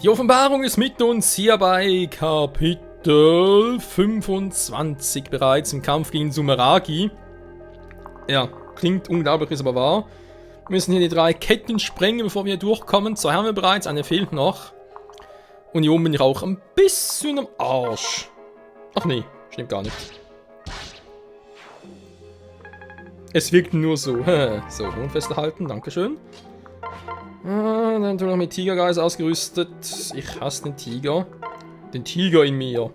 Die Offenbarung ist mit uns hier bei Kapitel 25 bereits im Kampf gegen Sumeragi. Ja, klingt unglaublich, ist aber wahr. Wir müssen hier die 3 Ketten sprengen, bevor wir hier durchkommen. 2 haben wir bereits, eine fehlt noch. Und hier oben bin ich auch ein bisschen am Arsch. Ach nee, stimmt gar nicht. Es wirkt nur so. So, Mund festhalten, dankeschön. Dann tun wir noch mit Tigergeist ausgerüstet. Ich hasse den Tiger. Den Tiger in mir.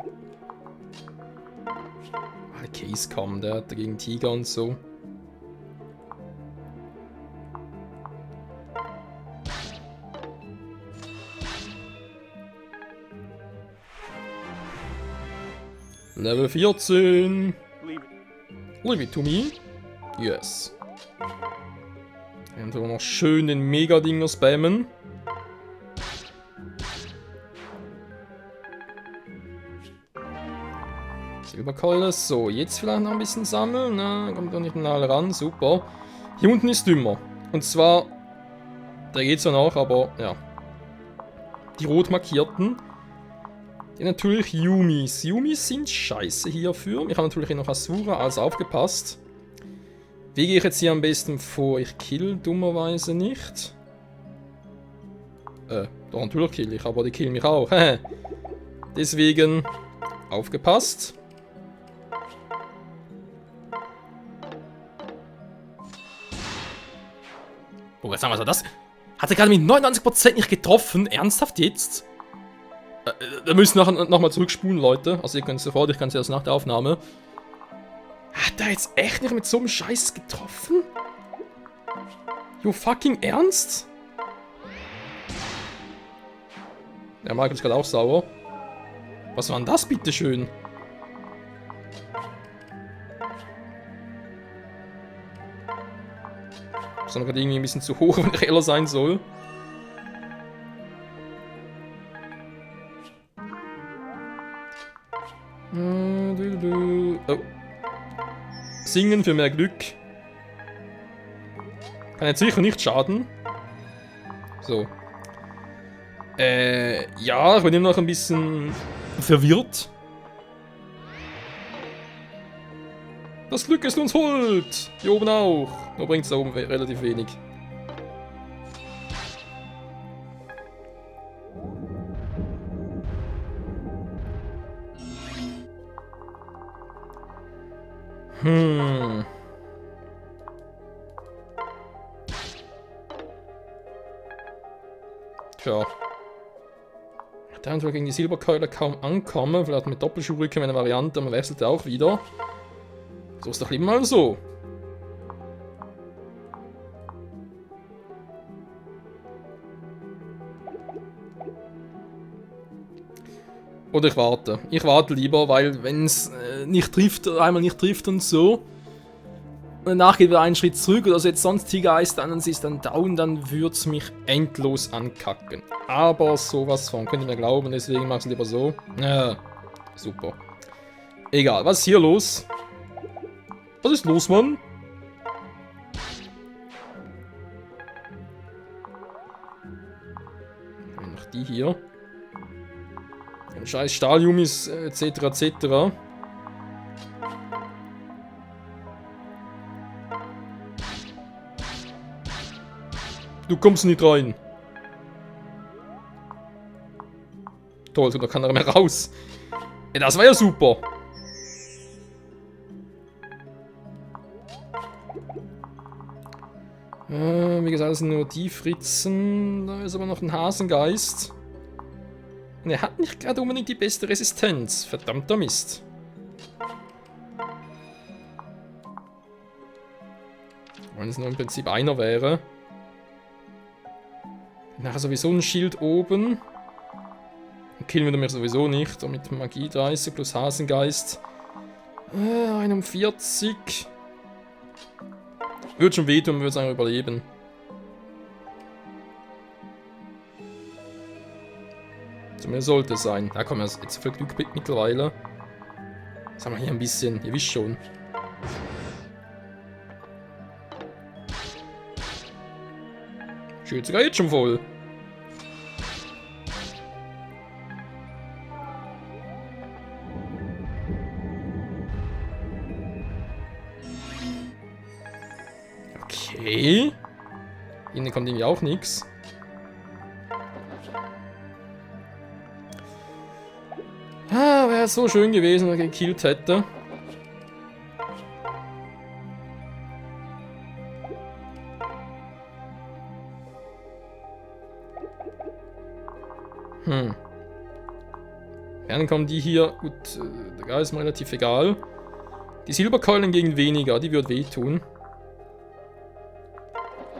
Der Case kommt, der hat dagegen Tiger und so. Level 14. Leave it to me. Yes. Dann tun wir noch schön den Mega-Dinger spammen. Silberkeule. So, jetzt vielleicht noch ein bisschen sammeln. Na, kommt doch nicht mehr alle ran. Super. Hier unten ist dümmer. Und zwar, da geht's ja noch, aber ja. Die rot markierten. Die natürlich Yumis. Yumis sind scheiße hierfür. Ich habe natürlich hier noch Asura, also aufgepasst. Wie gehe ich jetzt hier am besten vor? Ich kill dummerweise nicht. Doch natürlich kill ich, aber die killen mich auch. Deswegen aufgepasst. Oh, jetzt haben wir so das. Hat er gerade mit 99% nicht getroffen? Ernsthaft jetzt? Wir müssen noch mal zurückspulen, Leute. Also ihr könnt es sofort, ich kann es erst nach der Aufnahme. Hat er jetzt echt nicht mit so einem Scheiß getroffen? You fucking ernst? Der Marc ist gerade auch sauer. Was war denn das, bitteschön? Ist dann gerade irgendwie ein bisschen zu hoch, wenn ich ehrlich sein soll. Oh. Singen für mehr Glück. Kann jetzt sicher nicht schaden. So. Ja, ich bin immer noch ein bisschen verwirrt. Das Glück ist uns holt! Hier oben auch. Nur bringt es da oben relativ wenig. Tja. Da haben wir gegen die Silberkeule kaum ankommen. Vielleicht mit Doppelschulrücken eine Variante, man wechselt auch wieder. So ist doch lieber mal so. Oder ich warte. Ich warte lieber, weil wenn es nicht trifft, einmal nicht trifft und so, und danach geht wieder einen Schritt zurück oder so jetzt sonst Tigergeist an und sie ist dann down, dann würde es mich endlos ankacken. Aber sowas von, könnt ihr mir glauben, deswegen mach ich es lieber so. Ja, super. Egal, was ist hier los? Was ist los, Mann? Noch die hier. Ein scheiß Stahljumis, etc. etc. Du kommst nicht rein. Toll, da kann er mehr raus. Ja, das war ja super. Wie gesagt, das sind nur die Fritzen. Da ist aber noch ein Hasengeist. Und er hat nicht gerade unbedingt die beste Resistenz. Verdammter Mist. Wenn es nur im Prinzip einer wäre. Nachher sowieso ein Schild oben. Und killen wir mich sowieso nicht. Und mit Magie 30 plus Hasengeist. 41. Würde schon wehtun, würde es einfach überleben. Zumindest sollte es sein. Da kommen wir jetzt viel Glück mittlerweile. Das haben wir hier ein bisschen, ihr wisst schon. Steht sogar jetzt schon voll. Okay. Innen kommt irgendwie auch nichts. Ah, wäre so schön gewesen, wenn er gekillt hätte. Dann kommen die hier. Gut, der Geist ist mir relativ egal. Die Silberkeulen gegen weniger, die wird wehtun.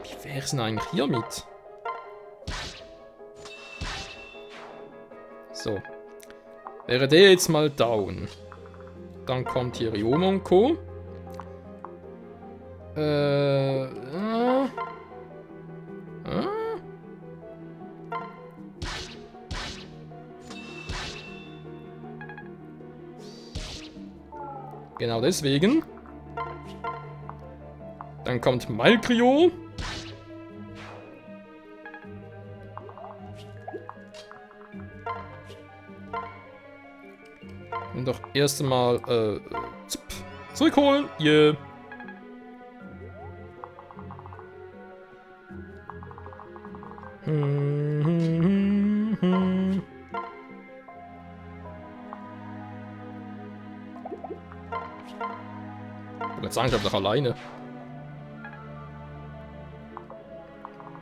Wie wäre es denn eigentlich hier mit? So. Wäre der jetzt mal down. Dann kommt hier Ryoma und Co. Genau deswegen. Dann kommt Malkrio. Und doch erst einmal zurückholen. Yeah. Jetzt sagen, ich habe doch alleine.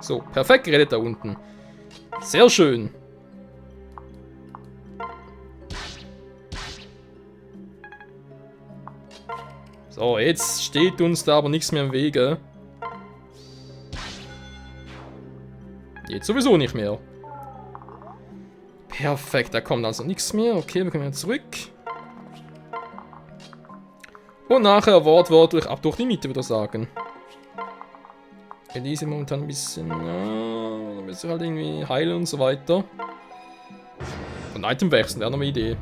So, perfekt gerettet da unten. Sehr schön. So, jetzt steht uns da aber nichts mehr im Wege. Jetzt sowieso nicht mehr. Perfekt, da kommt also nichts mehr. Okay, wir können wieder zurück. Und nachher wortwörtlich ab durch die Mitte, würde ich sagen. Elise momentan ein bisschen, ja, da müssen wir halt irgendwie heilen und so weiter. Und Item wechseln, wäre noch eine Idee.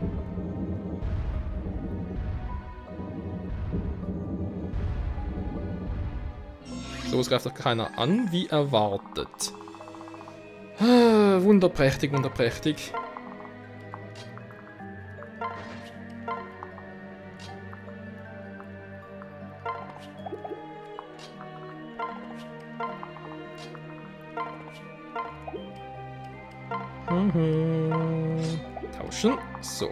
So, es greift doch keiner an, wie erwartet. Wunderprächtig, wunderprächtig. Tauschen. So.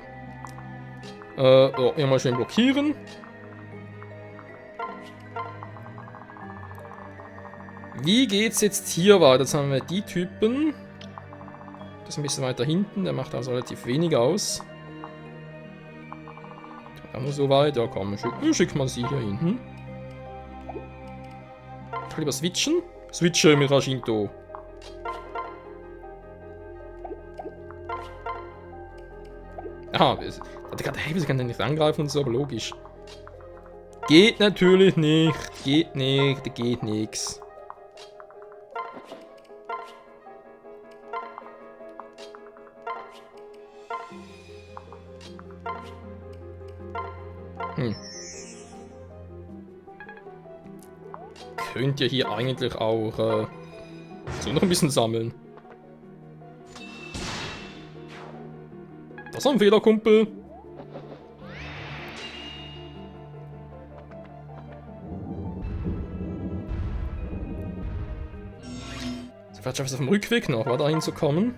Hier mal schön blockieren. Wie geht's jetzt hier weiter? Jetzt haben wir die Typen. Das ist ein bisschen weiter hinten. Der macht also relativ wenig aus. Kann nur so weit. Ja, komm, schick mal sie hier hinten. Ich kann lieber switchen. Switche mit Rashinto. Aha, ich hatte gerade, hey, wieso kann der nicht angreifen und so, aber logisch. Geht natürlich nicht. Geht nicht, geht nix. Könnt ihr hier eigentlich auch so noch ein bisschen sammeln. Das ist ein Fehler, Kumpel. So, vielleicht schaffe ich es auf dem Rückweg noch, da hinzukommen.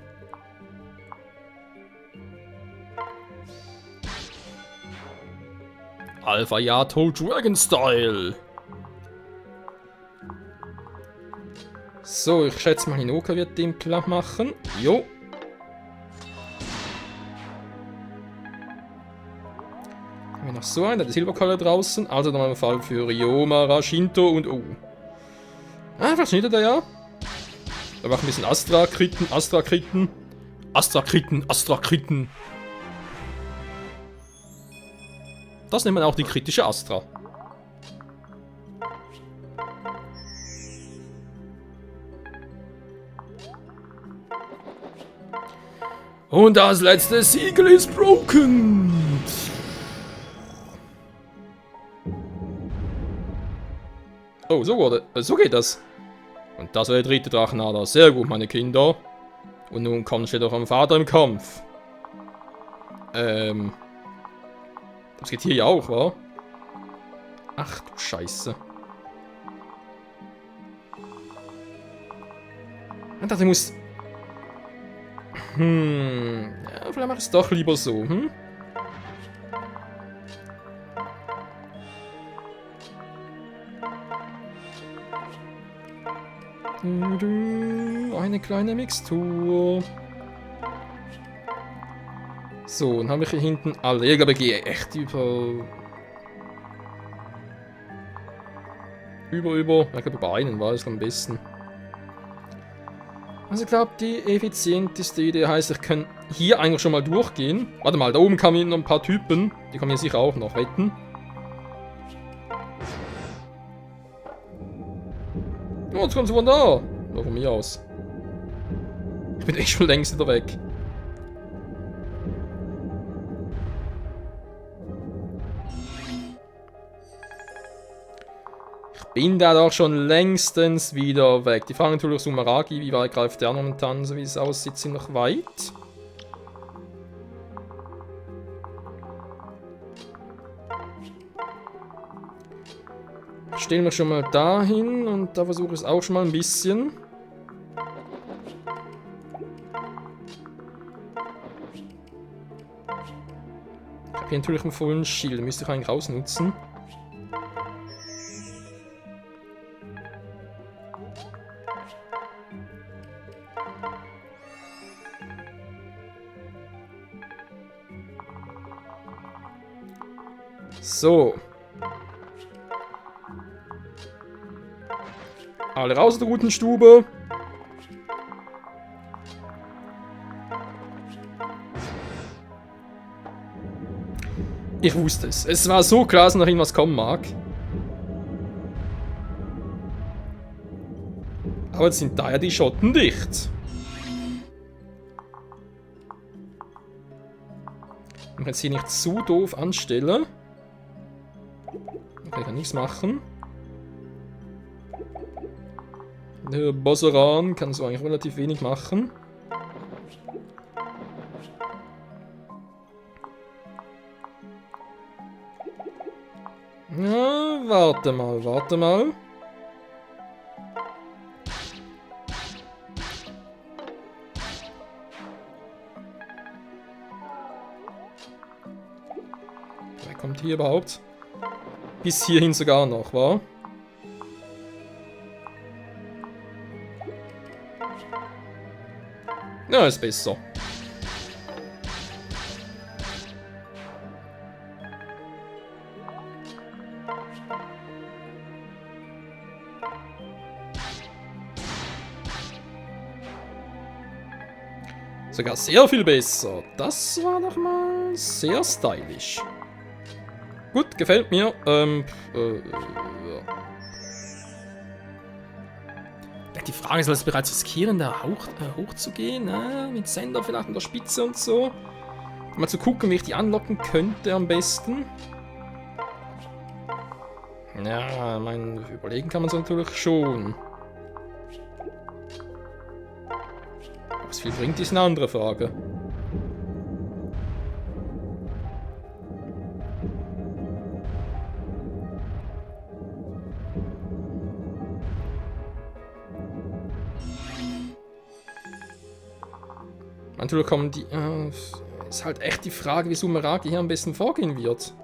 Alpha Yato Dragon Style. So, ich schätze mal, Hinoka wird den platt machen. Jo. Haben wir noch so einen, der hat die Silberkolle draußen. Also dann mal Fall für Ryoma, Rashinto und was schneidet er ja? Da machen wir ein bisschen Astra-Kritten, Astra-Kritten. Astra-Kritten, Astra-Kritten. Das nennt man auch die kritische Astra. Und das letzte Siegel ist broken. Oh, so geht das. Und das war der dritte Drachenader. Sehr gut, meine Kinder. Und nun kommt steht auch am Vater im Kampf. Das geht hier ja auch, wa? Ach du Scheiße. Ich dachte, ich muss... Ja, vielleicht mache ich es doch lieber so, Eine kleine Mixtur. So, dann habe ich hier hinten alle. Ich glaube, ich gehe echt über... Ich glaube, über einen war es am besten. Also ich glaube, die effizienteste Idee heißt, ich kann hier eigentlich schon mal durchgehen. Warte mal, da oben kamen noch ein paar Typen. Die kommen hier sicher auch noch wetten. Oh, jetzt kommen sie von da. Oder von mir aus. Ich bin echt schon längst wieder weg. Ich bin da doch schon längstens wieder weg. Die fragen natürlich Sumeragi, wie weit greift der momentan, so wie es aussieht, sind noch weit. Ich stelle mich schon mal dahin und da versuche ich es auch schon mal ein bisschen. Ich habe hier natürlich einen vollen Shield, müsste ich eigentlich ausnutzen. So. Alle raus aus der guten Stube. Ich wusste es. Es war so klar, dass noch irgendwas kommen mag. Aber jetzt sind da ja die Schotten dicht. Wenn ich jetzt hier nicht zu doof anstelle. Okay, kann nichts machen. Der Bosseran kann so eigentlich relativ wenig machen. Ja, warte mal, warte mal. Wer kommt hier überhaupt? Bis hierhin sogar noch, wa? Ja, ist besser. Sogar sehr viel besser. Das war doch mal sehr stylisch. Gut, gefällt mir. Die Frage ist, soll es bereits riskieren, da hochzugehen? Mit Sender vielleicht an der Spitze und so. Mal zu gucken, wie ich die anlocken könnte am besten. Ja, mein überlegen kann man es natürlich schon. Ob es viel bringt, ist eine andere Frage. Natürlich kommen die... ist halt echt die Frage, wie Sumeragi hier am besten vorgehen wird.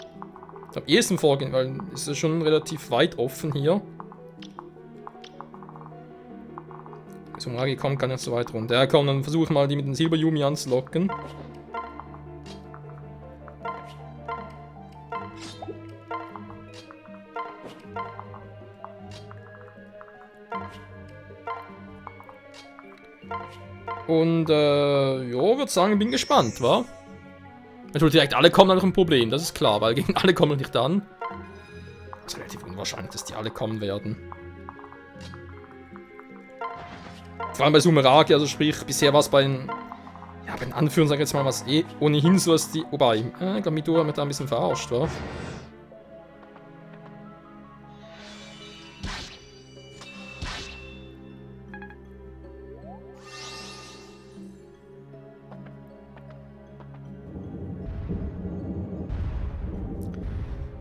Am ehesten vorgehen, weil es ist schon relativ weit offen hier. Sumeragi kommt gar nicht so weit runter. Ja komm, dann versuche ich mal die mit dem Silber-Yumi anzulocken. Und, ja, würde sagen, bin gespannt, wa? Natürlich, direkt alle kommen noch ein Problem, das ist klar, weil gegen alle kommen nicht an. Das ist relativ unwahrscheinlich, dass die alle kommen werden. Vor allem bei Sumeragi, also sprich, bisher war es bei den... Ja, bei den Anführern, sag ich jetzt mal, was ohnehin so, dass die... Wobei, ich glaube, Midora hat mich da ein bisschen verarscht, wa?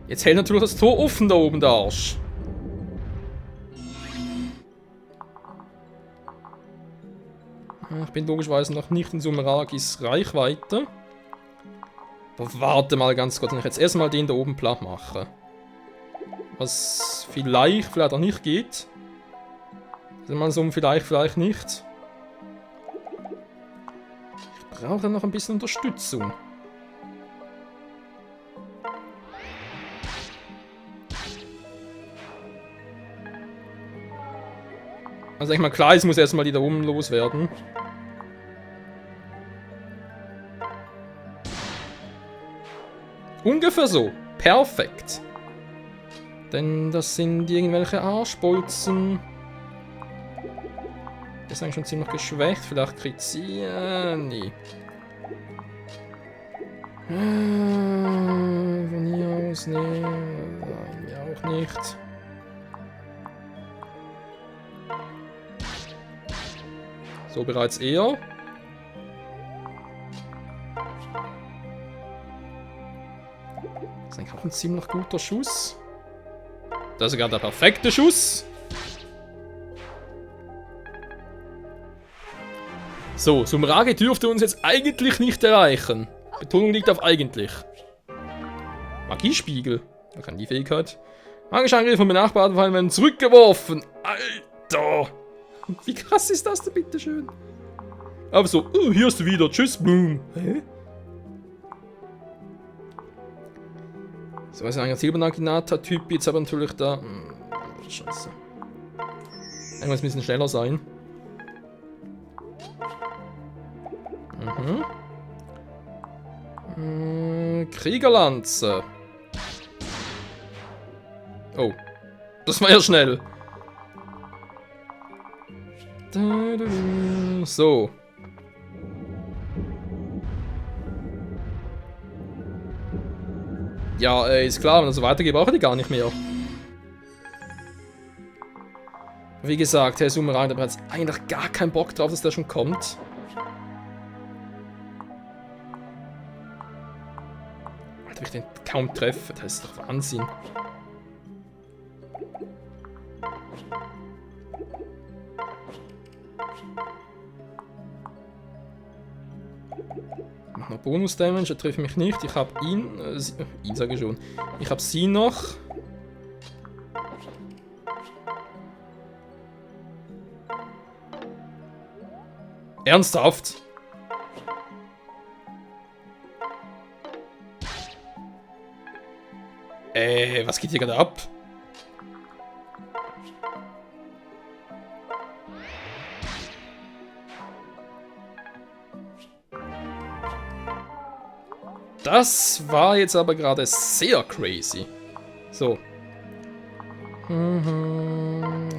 Jetzt hält natürlich das Tor offen da oben, der Arsch. Ich bin logischerweise noch nicht in Sumeragis Reichweite. Aber warte mal ganz kurz, wenn ich jetzt erstmal den da oben platt mache. Was vielleicht auch nicht geht. Also mal so vielleicht nicht. Ich brauche dann noch ein bisschen Unterstützung. Also ich meine, klar, es muss erstmal die da oben loswerden. Ungefähr so. Perfekt. Denn das sind irgendwelche Arschbolzen. Der ist eigentlich schon ziemlich geschwächt. Vielleicht kriegt sie... nee. Von hier aus, nee. Nein, mir auch nicht. So bereits eher. Das ist eigentlich auch ein ziemlich guter Schuss. Das ist sogar der perfekte Schuss. So, Sumeragi dürfte uns jetzt eigentlich nicht erreichen. Betonung liegt auf eigentlich. Magiespiegel. Da kann die Fähigkeit. Magische Angriffe von benachbarten Fallen werden zurückgeworfen. Alter. Wie krass ist das denn, bitteschön? Aber so, hier ist du wieder. Tschüss, Boom. Hä? So, ist ein Silbernaginata-Typ. Jetzt aber natürlich da. Scheiße. Irgendwas ein bisschen schneller sein. Kriegerlanze. Oh. Das war ja schnell. So. Ja, ist klar, wenn das so weitergeht, brauche ich die gar nicht mehr. Wie gesagt, Herr Sumerang, der hat jetzt eigentlich gar keinen Bock drauf, dass der schon kommt. Alter, wenn ich den kaum treffe, das ist doch Wahnsinn. Mach noch Bonus-Damage, er trifft mich nicht. Ich habe ihn, ihn sage ich schon. Ich habe sie noch. Ernsthaft? Was geht hier gerade ab? Das war jetzt aber gerade sehr crazy. So.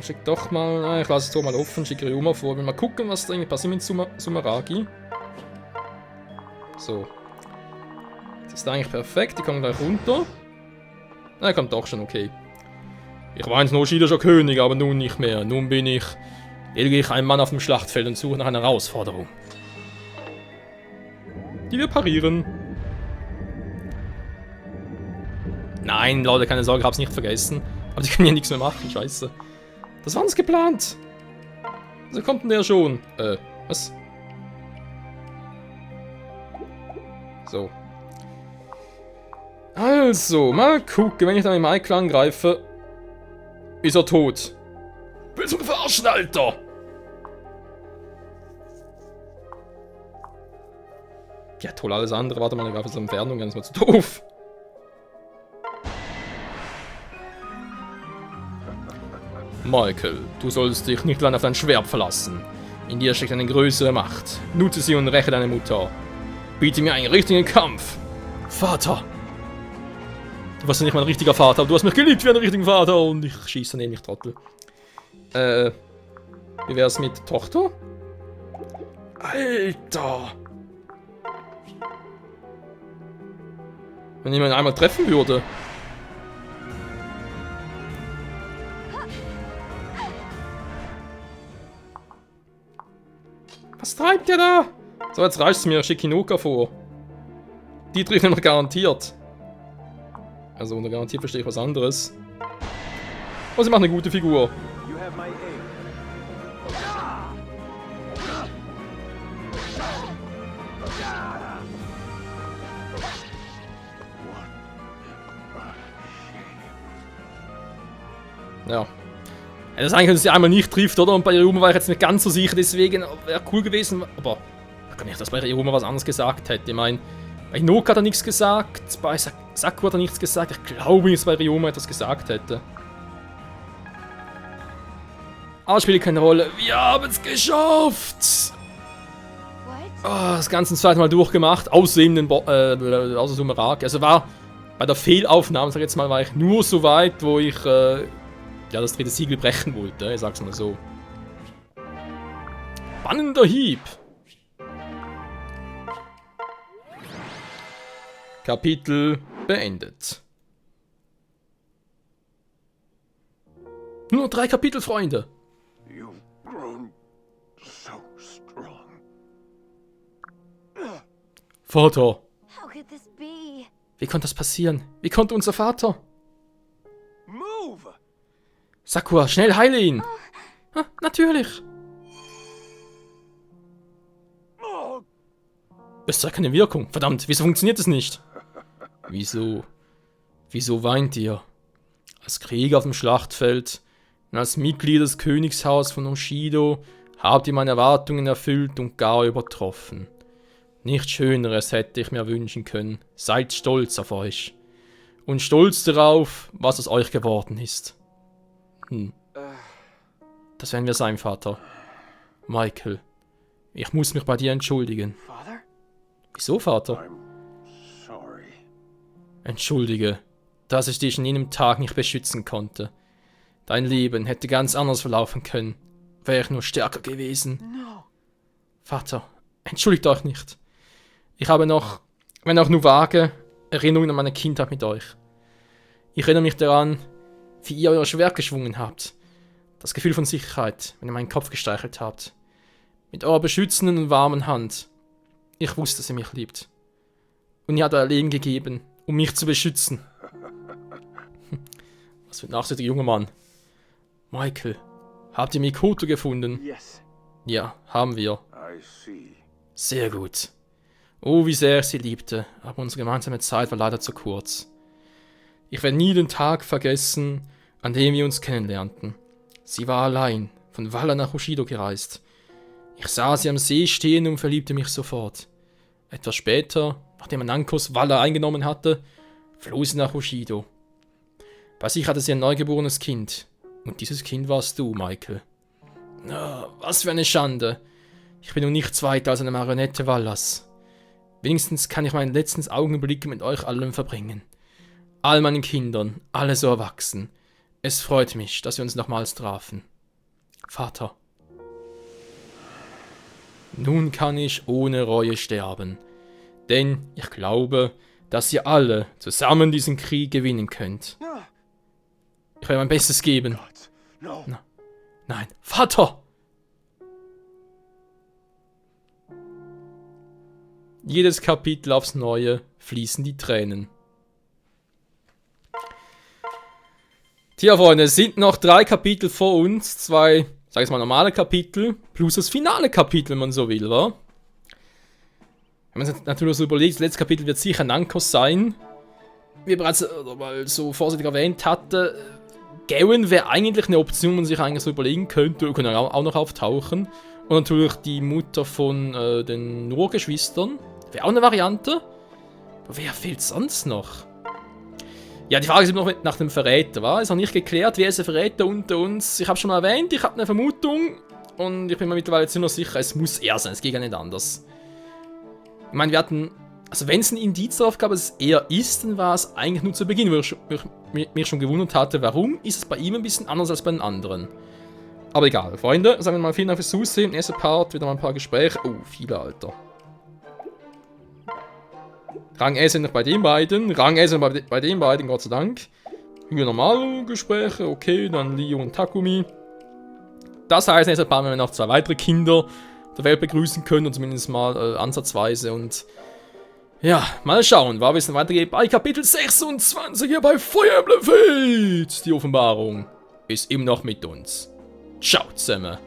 Schick doch mal. Ich lasse es doch mal offen, schicke Ryoma vor. Mal gucken, was da irgendwie passiert mit Sumeragi. So. Das ist eigentlich perfekt. Die kommen gleich runter. Er kommt doch schon, okay. Ich war einst noch schiedischer König, aber nun nicht mehr. Nun bin ich lediglich ein Mann auf dem Schlachtfeld und suche nach einer Herausforderung. Die wir parieren. Nein, Leute, keine Sorge, ich hab's nicht vergessen. Aber die können ja nichts mehr machen, scheiße. Das war uns geplant. So kommt denn der schon? Was? So. Also, mal gucken, wenn ich dann mit Michael angreife, ist er tot. Willst du mich verarschen, Alter? Ja, toll, alles andere. Warte mal, ich greife zur Entfernung, das ist mir zu doof. Michael, du sollst dich nicht lange auf dein Schwert verlassen. In dir steckt eine größere Macht. Nutze sie und räche deine Mutter. Biete mir einen richtigen Kampf. Vater. Du warst ja nicht mein richtiger Vater, aber du hast mich geliebt wie einen richtigen Vater und ich schieße nämlich Trottel. Wie wär's mit Tochter? Alter! Wenn ich ihn einmal treffen würde. Was treibt der da? So, jetzt reicht's mir. Schick Hinoka vor. Die trifft nämlich garantiert. Also unter garantiert verstehe ich was anderes. Oh, sie macht eine gute Figur. Ja. Das ist eigentlich, wenn sie einmal nicht trifft, oder? Und bei Iruma war ich jetzt nicht ganz so sicher, deswegen wäre cool gewesen. Aber ich kann nicht, dass bei Iruma was anderes gesagt hätte. Ich meine, bei Hinoka hat er nichts gesagt, bei Sakura hat er nichts gesagt. Ich glaube nicht, dass bei Ryoma etwas gesagt hätte. Aber spielt keine Rolle. Wir haben es geschafft! Oh, das Ganze zweite Mal durchgemacht, außer Sumeragi. Also war bei der Fehlaufnahme, sag ich jetzt mal, war ich nur so weit, wo ich ja, das dritte Siegel brechen wollte. Ich sag's mal so. Spannender Hieb! Kapitel beendet. Nur 3 Kapitel, Freunde. You've grown so strong. Vater. How could this be? Wie konnte das passieren? Wie konnte unser Vater? Move! Sakura, schnell heile ihn. Ah, natürlich. Oh, Es zeigt keine Wirkung. Verdammt, wieso funktioniert es nicht? Wieso? Wieso weint ihr? Als Krieger auf dem Schlachtfeld und als Mitglied des Königshaus von Hoshido habt ihr meine Erwartungen erfüllt und gar übertroffen. Nichts Schöneres hätte ich mir wünschen können. Seid stolz auf euch. Und stolz darauf, was aus euch geworden ist. Das werden wir sein, Vater. Michael, ich muss mich bei dir entschuldigen. Father? Wieso, Vater? I'm sorry. Entschuldige, dass ich dich an jenem Tag nicht beschützen konnte. Dein Leben hätte ganz anders verlaufen können. Wäre ich nur stärker gewesen. No. Vater, entschuldigt euch nicht. Ich habe noch, wenn auch nur vage, Erinnerungen an meine Kindheit mit euch. Ich erinnere mich daran, wie ihr euer Schwert geschwungen habt. Das Gefühl von Sicherheit, wenn ihr meinen Kopf gestreichelt habt. Mit eurer beschützenden und warmen Hand. Ich wusste, dass ihr mich liebt. Und ihr habt euer Leben gegeben, um mich zu beschützen. Was für ein nachsichtiger junger Mann. Michael, habt ihr Mikoto gefunden? Yes, Ja, haben wir. I see. Sehr gut. Oh, wie sehr ich sie liebte, aber unsere gemeinsame Zeit war leider zu kurz. Ich werde nie den Tag vergessen, an dem wir uns kennenlernten. Sie war allein, von Walla nach Hoshido gereist. Ich sah sie am See stehen und verliebte mich sofort. Etwas später, nachdem Nankos Walla eingenommen hatte, floh sie nach Hoshido. Bei sich hatte sie ein neugeborenes Kind. Und dieses Kind warst du, Michael. Oh, was für eine Schande. Ich bin nun nichts weiter als eine Marionette Wallas. Wenigstens kann ich meinen letzten Augenblick mit euch allen verbringen. All meinen Kindern, alle so erwachsen. Es freut mich, dass wir uns nochmals trafen. Vater. Nun kann ich ohne Reue sterben. Denn ich glaube, dass ihr alle zusammen diesen Krieg gewinnen könnt. No. Ich werde mein Bestes geben. God, no. Nein, Vater! Jedes Kapitel aufs Neue fließen die Tränen. Tja, Freunde, es sind noch 3 Kapitel vor uns. 2, sag ich mal, normale Kapitel, plus das finale Kapitel, wenn man so will, wa? Wenn man sich natürlich so überlegt, das letzte Kapitel wird sicher Nankos sein. Wie bereits mal so vorsichtig erwähnt hatte, Garen wäre eigentlich eine Option, die man sich eigentlich so überlegen könnte, können auch noch auftauchen. Und natürlich die Mutter von den Nur-Geschwistern. Wäre auch eine Variante. Aber wer fehlt sonst noch? Ja, die Frage ist immer noch nach dem Verräter, war? Ist noch nicht geklärt, wer ist der Verräter unter uns? Ich habe schon mal erwähnt, ich habe eine Vermutung. Und ich bin mir mittlerweile ziemlich sicher, es muss er sein, es geht ja nicht anders. Ich meine, wir hatten, also wenn es ein Indiz darauf gab, dass es er ist, dann war es eigentlich nur zu Beginn, wo ich mich schon gewundert hatte, warum ist es bei ihm ein bisschen anders als bei den anderen. Aber egal, Freunde, sagen wir mal vielen Dank fürs Zusehen. Im ersten Part wieder mal ein paar Gespräche. Oh, viele, Alter. Rang S sind noch bei den beiden. Rang S sind bei den beiden, Gott sei Dank. Hier normale Gespräche, okay, dann Leo und Takumi. Das heißt, im nächsten Part werden wir noch 2 weitere Kinder der Welt begrüßen können, und zumindest mal ansatzweise. Und ja, mal schauen, wie es dann weitergeht bei Kapitel 26 hier bei Fire Emblem Fates. Die Offenbarung ist immer noch mit uns. Ciao zusammen.